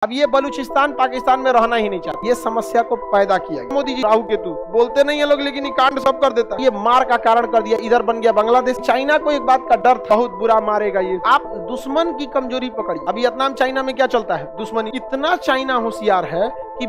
अब ये बलूचिस्तान पाकिस्तान में रहना ही नहीं चाहता। ये समस्या को पैदा किया मोदी जी। राहु केतु बोलते नहीं है लोग, लेकिन ये कांड सब कर देता। ये मार का कारण कर दिया। इधर बन गया बांग्लादेश। चाइना को एक बात का डर था, बहुत बुरा मारेगा ये। आप दुश्मन की कमजोरी पकड़िए। अब वियतनाम चाइना में क्या चलता है? दुश्मनी। इतना चाइना होशियार है कि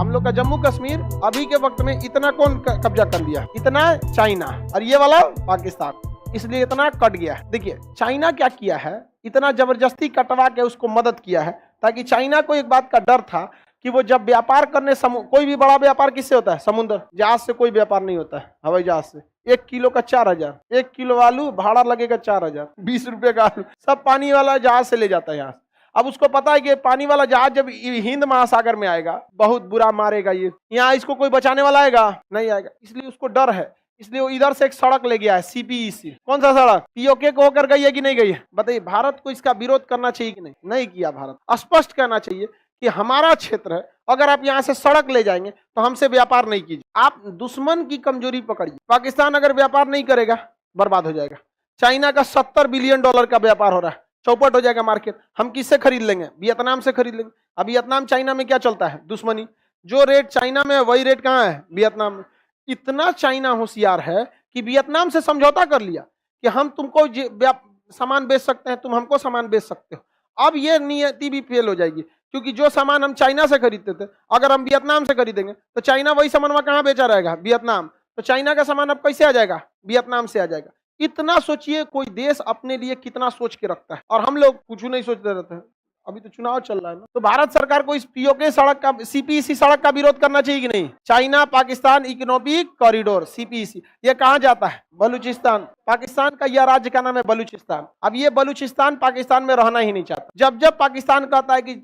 हम लोग का जम्मू कश्मीर अभी के वक्त में इतना कौन कब्जा कर लिया? इतना चाइना, और ये वाला पाकिस्तान, इसलिए इतना कट गया है। देखिए चाइना क्या किया है, इतना जबरदस्ती कटवा के उसको मदद किया है, ताकि चाइना को एक बात का डर था कि वो जब व्यापार करने, कोई भी बड़ा व्यापार किससे होता है? समुद्र जहाज से कोई व्यापार नहीं होता है, हवाई जहाज से। 1 किलो का 4000, 1 किलो आलू भाड़ा लगेगा 4000, 20 रुपए का आलू, सब पानी वाला जहाज से ले जाता है यहाँ। अब उसको पता है कि पानी वाला जहाज जब हिंद महासागर में आएगा बहुत बुरा मारेगा ये, यहाँ इसको कोई बचाने वाला आएगा? नहीं आएगा, इसलिए उसको डर है। इसलिए वो इधर से एक सड़क ले गया है, सीपीईसी। कौन सा सड़क? पीओके को होकर गई है कि नहीं गई है? बताइए, भारत को इसका विरोध करना चाहिए कि नहीं? नहीं किया। भारत स्पष्ट कहना चाहिए कि हमारा क्षेत्र है, अगर आप यहाँ से सड़क ले जाएंगे तो हमसे व्यापार नहीं कीजिए। आप दुश्मन की कमजोरी पकड़िए। पाकिस्तान अगर व्यापार नहीं करेगा बर्बाद हो जाएगा। चाइना का $70 बिलियन का व्यापार हो रहा है, चौपट हो जाएगा मार्केट। हम किससे खरीद लेंगे? वियतनाम से खरीद लेंगे। अब वियतनाम चाइना में क्या चलता है? दुश्मनी। जो रेट चाइना में है वही रेट कहाँ है? वियतनाम में। इतना चाइना होशियार है कि वियतनाम से समझौता कर लिया कि हम तुमको सामान बेच सकते हैं, तुम हमको सामान बेच सकते हो। अब ये नीति भी फेल हो जाएगी, क्योंकि जो सामान हम चाइना से खरीदते थे अगर हम वियतनाम से खरीदेंगे तो चाइना वही सामान कहाँ बेचा रहेगा? वियतनाम। तो चाइना का सामान अब कैसे आ जाएगा? वियतनाम से आ जाएगा। इतना सोचिए, कोई देश अपने लिए कितना सोच के रखता है, और हम लोग कुछ नहीं सोचते रहते हैं। अभी तो चुनाव चल रहा है ना, तो भारत सरकार को इस पीओके सड़क का, सीपीईसी सड़क का विरोध करना चाहिए कि नहीं? China Pakistan economic corridor, CPEC, ये कहाँ जाता है? बलूचिस्तान। पाकिस्तान का यह राज्य का नाम है बलूचिस्तान। अब ये बलूचिस्तान पाकिस्तान में रहना ही नहीं चाहता। जब जब पाकिस्तान कहता है कि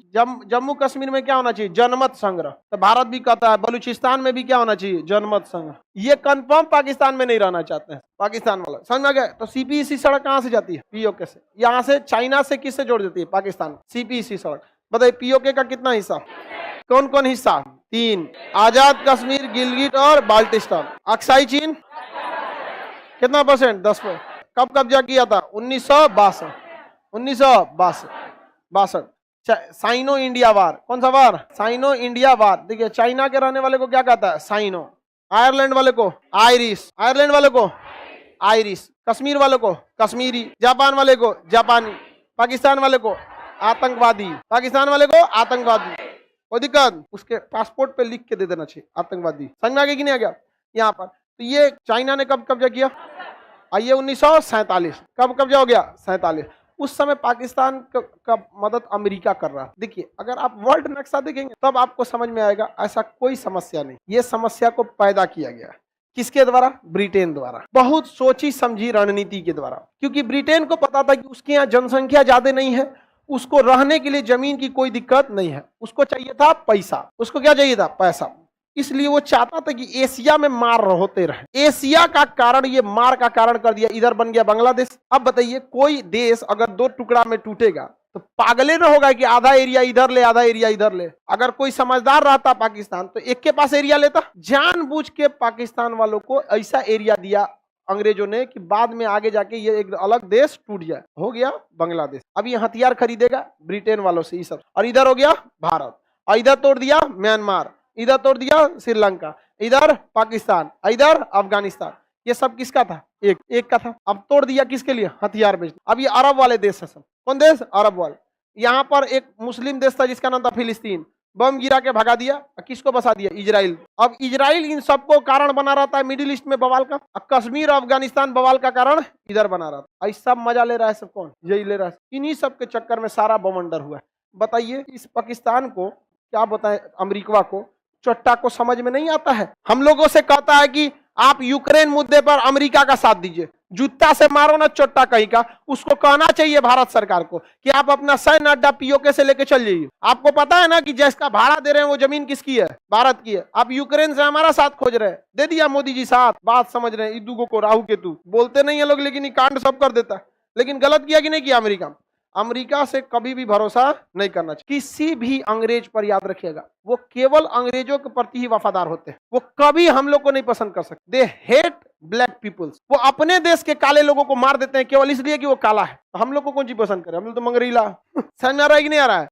जम्मू कश्मीर में क्या होना चाहिए? जनमत संग्रह, तो भारत भी कहता है बलूचिस्तान में भी क्या होना चाहिए? जनमत संग्रह। ये कंफर्म पाकिस्तान में नहीं रहना चाहते हैं पाकिस्तान वाला, समझ में गए? तो सीपीईसी सड़क कहाँ से जाती है? पीओके से। यहाँ से चाइना से किससे जोड़ देती है? पाकिस्तान। सीपीईसी सड़क। बताइए पीओके का कितना हिस्सा? कौन कौन हिस्सा? 3। आजाद कश्मीर, गिलगिट और बाल्टिस्तान। अक्साई चीन कितना %? 10%। कब कब्जा किया था? 1962। 1962। Sino India war. कौन सा वार? साइनो इंडिया वार। देखिए चाइना के रहने वाले को क्या कहता है? साइनो। आयरलैंड वाले को आयरिश, आयरलैंड वाले को आयरिश, कश्मीर वाले को कश्मीरी, जापान वाले को जापानी, पाकिस्तान वाले को आतंकवादी, पाकिस्तान वाले को आतंकवादी। कोई दिक्कत? उसके पासपोर्ट पे लिख के दे देना चाहिए आतंकवादी। समझ में आ गया कि नहीं आ गया? यहाँ पर तो ये चाइना ने कब कब्जा किया? आइए 1947। कब कब्जा हो गया? 47। उस समय पाकिस्तान का मदद अमेरिका कर रहा है। देखिए अगर आप वर्ल्ड नक्शा देखेंगे तब आपको समझ में आएगा ऐसा कोई समस्या नहीं। ये समस्या को पैदा किया गया किसके द्वारा? ब्रिटेन द्वारा। बहुत सोची समझी रणनीति के द्वारा, क्योंकि ब्रिटेन को पता था कि उसके यहाँ जनसंख्या ज्यादा नहीं है, उसको रहने के लिए जमीन की कोई दिक्कत नहीं है, उसको चाहिए था पैसा। उसको क्या चाहिए था? पैसा। इसलिए वो चाहता था कि एशिया में मार होते रहे। एशिया का कारण, ये मार का कारण कर दिया। इधर बन गया बांग्लादेश। अब बताइए कोई देश अगर 2 टुकड़ा में टूटेगा तो पागले न होगा कि आधा एरिया इधर ले आधा एरिया इधर ले। अगर कोई समझदार रहता पाकिस्तान तो एक के पास एरिया लेता। जानबूझ के पाकिस्तान वालों को ऐसा एरिया दिया अंग्रेजों ने कि बाद में आगे जाके ये एक अलग देश टूट जाए। हो गया बांग्लादेश। अब ये हथियार खरीदेगा ब्रिटेन वालों से, ये सब। और इधर हो गया भारत, और इधर तोड़ दिया म्यांमार, इधर तोड़ दिया श्रीलंका, इधर पाकिस्तान, इधर अफगानिस्तान। ये सब किसका था? एक का था। अब तोड़ दिया किसके लिए? हथियार बेच। अब ये अरब वाले देश है सब। कौन देश? अरब वाले। यहाँ पर एक मुस्लिम देश था जिसका नाम था फिलिस्तीन, बम गिरा के भगा दिया। किसको बसा दिया? इजराइल। अब इजराइल इन सबको कारण बना रहता है मिडिल ईस्ट में बवाल का। कश्मीर अफगानिस्तान बवाल का कारण इधर बना रहा था। ऐसा सब मजा ले रहा है सब। कौन? यही ले रहा है। इन्हीं सब के चक्कर में सारा बवंडर हुआ है। बताइए इस पाकिस्तान को क्या बताएं, अमेरिका को, चट्टा को समझ में नहीं आता है। हम लोगों से कहता है कि आप यूक्रेन मुद्दे पर अमेरिका का साथ दीजिए। जूता से मारो ना चट्टा कहीं का। उसको कहना चाहिए भारत सरकार को कि आप अपना सैन्य अड्डा पीओके से लेके चल जाइए। आपको पता है ना कि जिसका भाड़ा दे रहे हैं वो जमीन किसकी है? भारत की है। आप यूक्रेन से हमारा साथ खोज रहे हैं, दे दिया मोदी जी साथ। बात समझ रहे हैं? इदुगो को राहु केतु बोलते नहीं है लोग, लेकिन ये कांड सब कर देता है। लेकिन गलत किया कि नहीं किया अमेरिका? अमेरिका से कभी भी भरोसा नहीं करना चाहिए। किसी भी अंग्रेज पर याद रखिएगा, वो केवल अंग्रेजों के प्रति ही वफादार होते हैं, वो कभी हम लोग को नहीं पसंद कर सकते। They hate black peoples. वो अपने देश के काले लोगों को मार देते हैं केवल इसलिए कि वो काला है। हम लोग को कौन सी पसंद करे, हम लोग तो मंगरीला। समझ में आ रहा है कि नहीं आ रहा है?